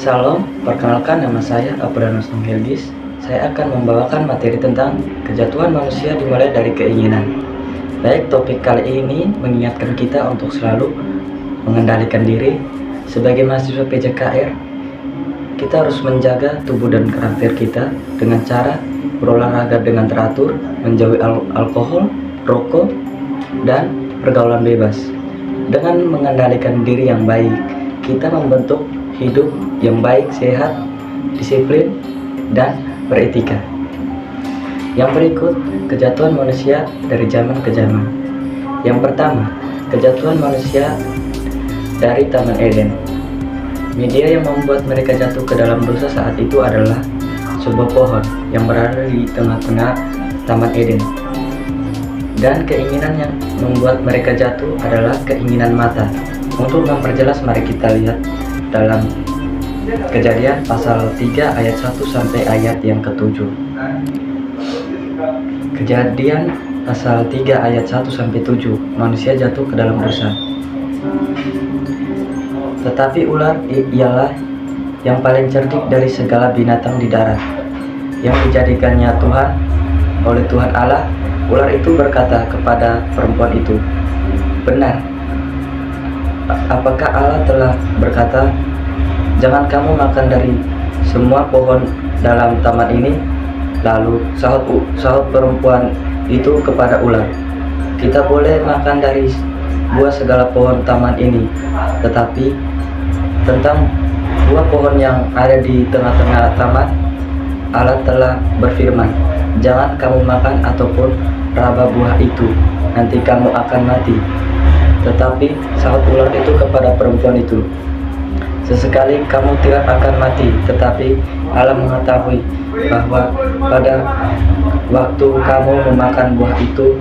Salam, perkenalkan nama saya Abranus Nonghelgis. Saya akan membawakan materi tentang kejatuhan manusia dimulai dari keinginan. Baik, topik kali ini mengingatkan kita untuk selalu mengendalikan diri. Sebagai mahasiswa PJKR, kita harus menjaga tubuh dan karakter kita dengan cara berolahraga dengan teratur, menjauhi alkohol, rokok, dan pergaulan bebas. Dengan mengendalikan diri yang baik, kita membentuk hidup yang baik, sehat, disiplin, dan beretika. Yang berikut, kejatuhan manusia dari zaman ke zaman. Yang pertama, kejatuhan manusia dari Taman Eden. Media yang membuat mereka jatuh ke dalam dosa saat itu adalah sebuah pohon yang berada di tengah-tengah Taman Eden. Dan keinginan yang membuat mereka jatuh adalah keinginan mata. Untuk memperjelas, mari kita lihat dalam Kejadian pasal 3 ayat 1 sampai ayat yang ke-7. Kejadian pasal 3 ayat 1 sampai 7. Manusia jatuh ke dalam dosa. Tetapi ular ialah yang paling cerdik dari segala binatang di darat, yang dijadikannya Tuhan oleh Tuhan Allah. Ular itu berkata kepada perempuan itu, "Benar, apakah Allah telah berkata, jangan kamu makan dari semua pohon dalam taman ini?" Lalu sahut perempuan itu kepada ular, "Kita boleh makan dari buah segala pohon taman ini, tetapi tentang buah pohon yang ada di tengah-tengah taman, Allah telah berfirman, jangan kamu makan ataupun raba buah itu, nanti kamu akan mati." Tetapi sahut ular itu kepada perempuan itu, "Sesekali kamu tidak akan mati, tetapi Allah mengetahui bahwa pada waktu kamu memakan buah itu,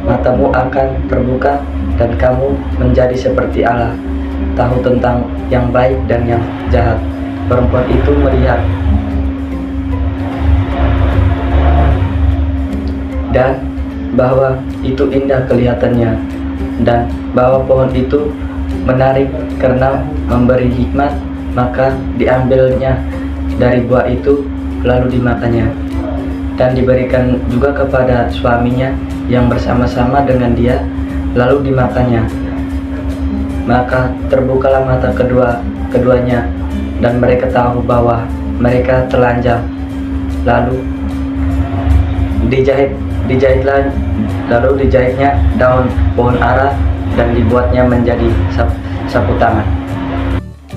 matamu akan terbuka dan kamu menjadi seperti Allah, tahu tentang yang baik dan yang jahat." Perempuan itu melihat dan bahwa itu indah kelihatannya, dan bahwa pohon itu menarik karena memberi hikmat, maka diambilnya dari buah itu lalu dimakannya, dan diberikan juga kepada suaminya yang bersama-sama dengan dia, lalu dimakannya. Maka terbukalah mata keduanya, dan mereka tahu bahwa mereka telanjang. Lalu dijahitnya daun pohon ara dan dibuatnya menjadi sapu tangan.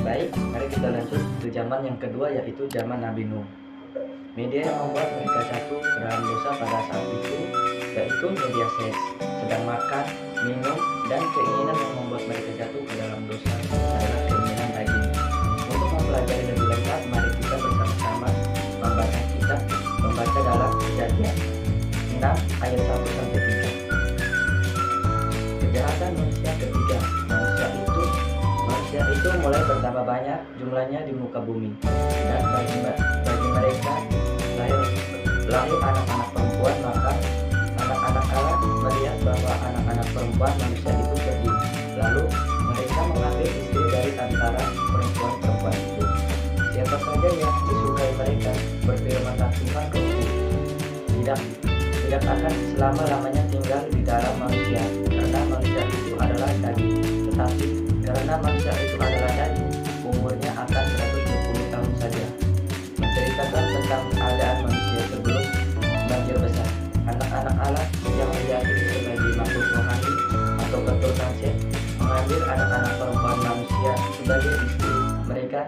Baik, mari kita lanjut ke zaman yang kedua, yaitu zaman Nabi Nuh. Media yang membuat mereka jatuh ke dalam dosa pada saat itu yaitu media seks, sedang makan, minum, dan keinginan yang membuat mereka jatuh ke dalam dosa adalah keinginan daging. Untuk mempelajari lebih lengkap, mari kita bersama-sama membaca dalam Kejadian 6 ayat 1 sampai 3. Kejahatan manusia ketiga. Manusia itu mulai bertambah banyak jumlahnya di muka bumi, dan bagi mereka lahir anak-anak perempuan. Maka anak-anak Allah melihat bahwa anak-anak perempuan manusia itu cerdik, lalu mereka mengambil istri dari antara perempuan-perempuan itu. Siapa saja yang disukai mereka, berfirmanlah Tuhan kau, tidak akan selama-lamanya tinggal di dalam manusia, karena manusia itu adalah daging. Tetapi karena manusia itu adalah daging, umurnya akan 120 tahun saja. Menceritakan tentang keadaan manusia sebelum banjir besar. Anak-anak Allah yang diyakini sebagai makhluk rohani atau keturunan Sem mengambil anak-anak perempuan manusia sebagai istri mereka,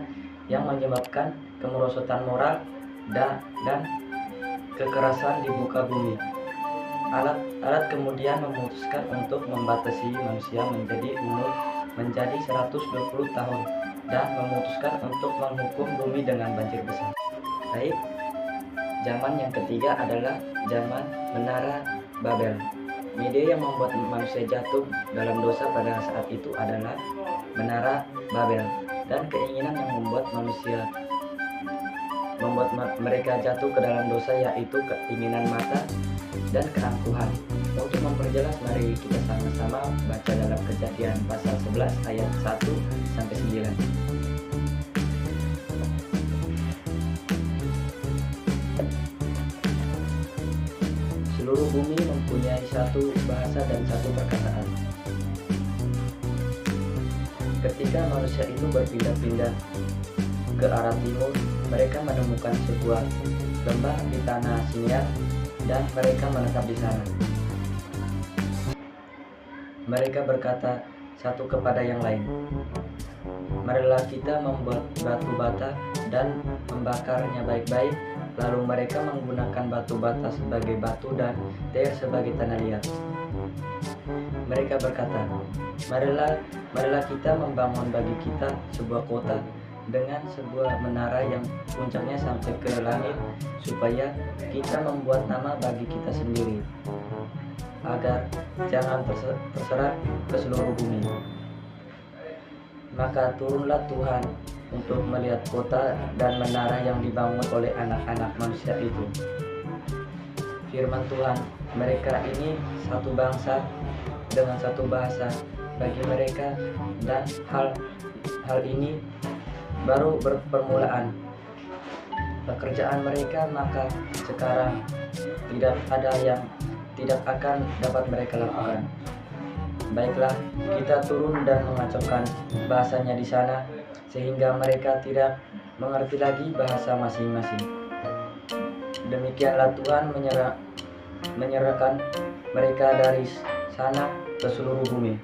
yang menyebabkan kemerosotan moral dan kekerasan di muka bumi. Alat kemudian memutuskan untuk membatasi manusia menjadi 120 tahun dan memutuskan untuk menghukum bumi dengan banjir besar. Baik, zaman yang ketiga adalah zaman Menara Babel. Media yang membuat manusia jatuh dalam dosa pada saat itu adalah Menara Babel, dan keinginan yang membuat mereka jatuh ke dalam dosa yaitu keinginan mata dan keangkuhan. Untuk memperjelas, mari kita sama-sama baca dalam Kejadian pasal 11 ayat 1 sampai 9. seluruh bumi mempunyai satu bahasa dan satu perkataan. Ketika manusia itu berpindah-pindah ke arah timur, mereka menemukan sebuah lembah di tanah Siniar dan mereka menetap di sana. Mereka berkata satu kepada yang lain, "Marilah kita membuat batu bata dan membakarnya baik-baik." Lalu mereka menggunakan batu bata sebagai batu dan teir sebagai tanah liat. Mereka berkata, Marilah kita membangun bagi kita sebuah kota dengan sebuah menara yang puncaknya sampai ke langit, supaya kita membuat nama bagi kita sendiri, agar jangan terserak ke seluruh bumi." Maka turunlah Tuhan untuk melihat kota dan menara yang dibangun oleh anak-anak manusia itu. Firman Tuhan, mereka ini satu bangsa dengan satu bahasa bagi mereka, dan hal ini baru permulaan pekerjaan mereka, maka sekarang tidak ada yang tidak akan dapat mereka lakukan. Baiklah, kita turun dan mengacaukan bahasanya di sana, sehingga mereka tidak mengerti lagi bahasa masing-masing. Demikianlah Tuhan menyerahkan mereka dari sana ke seluruh bumi.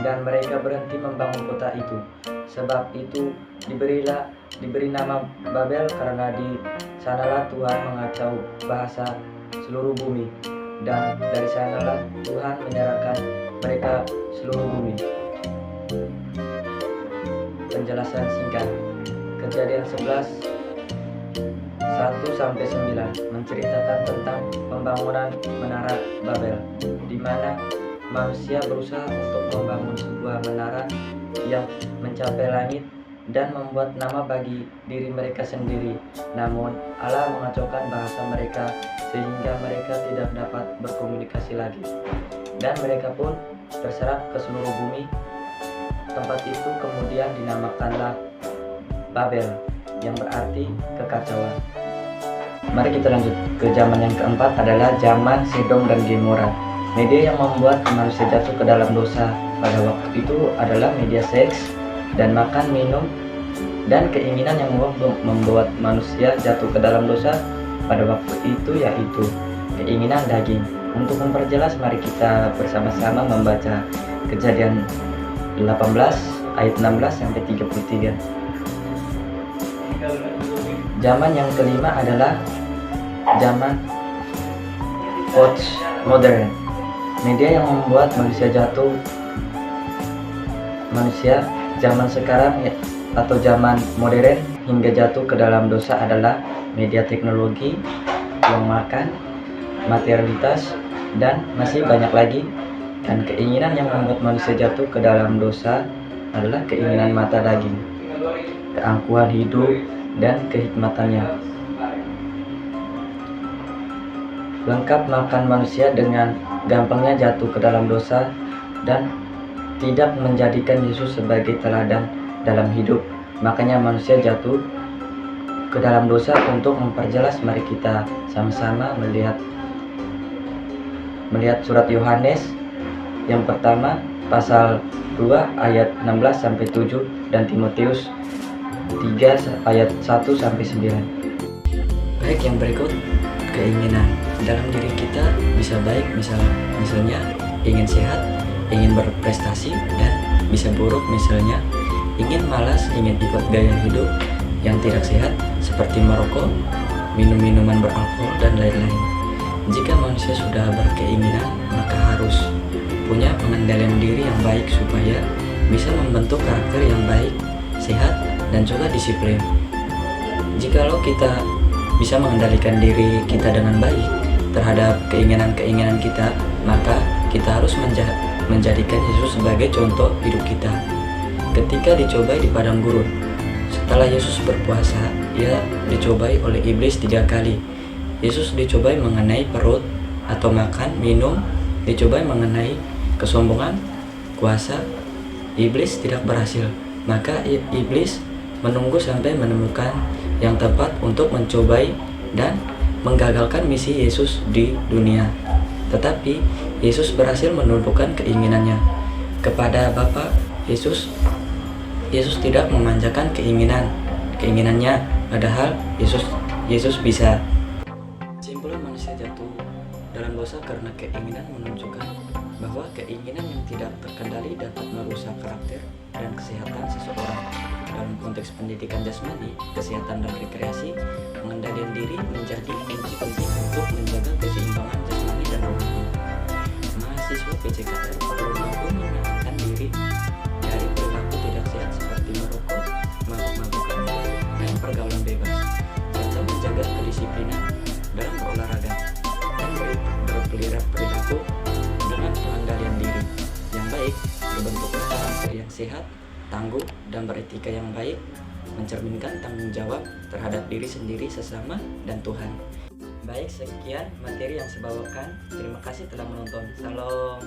Dan mereka berhenti membangun kota itu. Sebab itu diberi nama Babel, karena di sanalah Tuhan mengacau bahasa seluruh bumi. Dan dari sanalah Tuhan menyerahkan mereka seluruh bumi. Penjelasan singkat. Kejadian 11 1-9 menceritakan tentang pembangunan menara Babel, di mana manusia berusaha untuk membangun sebuah menara yang mencapai langit dan membuat nama bagi diri mereka sendiri. Namun Allah mengacaukan bahasa mereka sehingga mereka tidak dapat berkomunikasi lagi, dan mereka pun terserak ke seluruh bumi. Tempat itu kemudian dinamakanlah Babel, yang berarti kekacauan. Mari kita lanjut ke zaman yang keempat, adalah zaman Sodom dan Gomora. Media yang membuat manusia jatuh ke dalam dosa pada waktu itu adalah media seks dan makan, minum, dan keinginan yang membuat manusia jatuh ke dalam dosa pada waktu itu yaitu keinginan daging. Untuk memperjelas, mari kita bersama-sama membaca Kejadian 18 ayat 16-33. Zaman yang kelima adalah zaman postmodern. Media yang membuat manusia zaman sekarang atau zaman modern hingga jatuh ke dalam dosa adalah media teknologi, uang makan, materialitas, dan masih banyak lagi. Dan keinginan yang membuat manusia jatuh ke dalam dosa adalah keinginan mata daging, keangkuhan hidup, dan kehikmatannya. Lengkap makan manusia dengan gampangnya jatuh ke dalam dosa dan tidak menjadikan Yesus sebagai teladan dalam hidup. Makanya manusia jatuh ke dalam dosa. Untuk memperjelas, mari kita sama-sama melihat surat Yohanes yang pertama pasal 2 ayat 16-7 dan Timotius 3 ayat 1-9. Baik, yang berikut keinginan dalam diri kita bisa baik, misalnya ingin sehat, ingin berprestasi, dan bisa buruk, misalnya ingin malas, ingin ikut gaya hidup yang tidak sehat seperti merokok, minum minuman beralkohol, dan lain-lain. Jika manusia sudah berkeinginan, maka harus punya pengendalian diri yang baik supaya bisa membentuk karakter yang baik, sehat, dan juga disiplin. Jikalau kita bisa mengendalikan diri kita dengan baik terhadap keinginan-keinginan kita, maka kita harus menjadikan Yesus sebagai contoh hidup kita. Ketika dicobai di padang gurun, setelah Yesus berpuasa, ia dicobai oleh iblis 3 kali. Yesus dicobai mengenai perut atau makan, minum, dicobai mengenai kesombongan, kuasa. Iblis tidak berhasil, maka iblis menunggu sampai menemukan yang tepat untuk mencobai, dan menggagalkan misi Yesus di dunia. Tetapi Yesus berhasil menundukkan keinginannya kepada Bapa. Yesus tidak memanjakan keinginannya, padahal Yesus bisa. Simpulan manusia jatuh dalam dosa karena keinginan menunjukkan bahwa keinginan yang tidak terkendali dapat merusak karakter dan kesehatan seseorang. Dalam konteks pendidikan jasmani, kesehatan dan rekreasi, pengendalian diri menjadi kunci penting untuk menjaga keseimbangan jasmani dan rohani. Mahasiswa PCKR perlu mampu menahan diri dari perilaku tidak sehat seperti merokok, mabuk-mabukan, dan pergaulan bebas, serta menjaga kedisiplinan dalam berolahraga dan berperilaku dengan pengendalian diri yang baik. Terbentuklah karakter yang sehat, tangguh, dan beretika yang baik, mencerminkan tanggung jawab terhadap diri sendiri, sesama, dan Tuhan. Baik, sekian materi yang saya bawakan. Terima kasih telah menonton. Salam.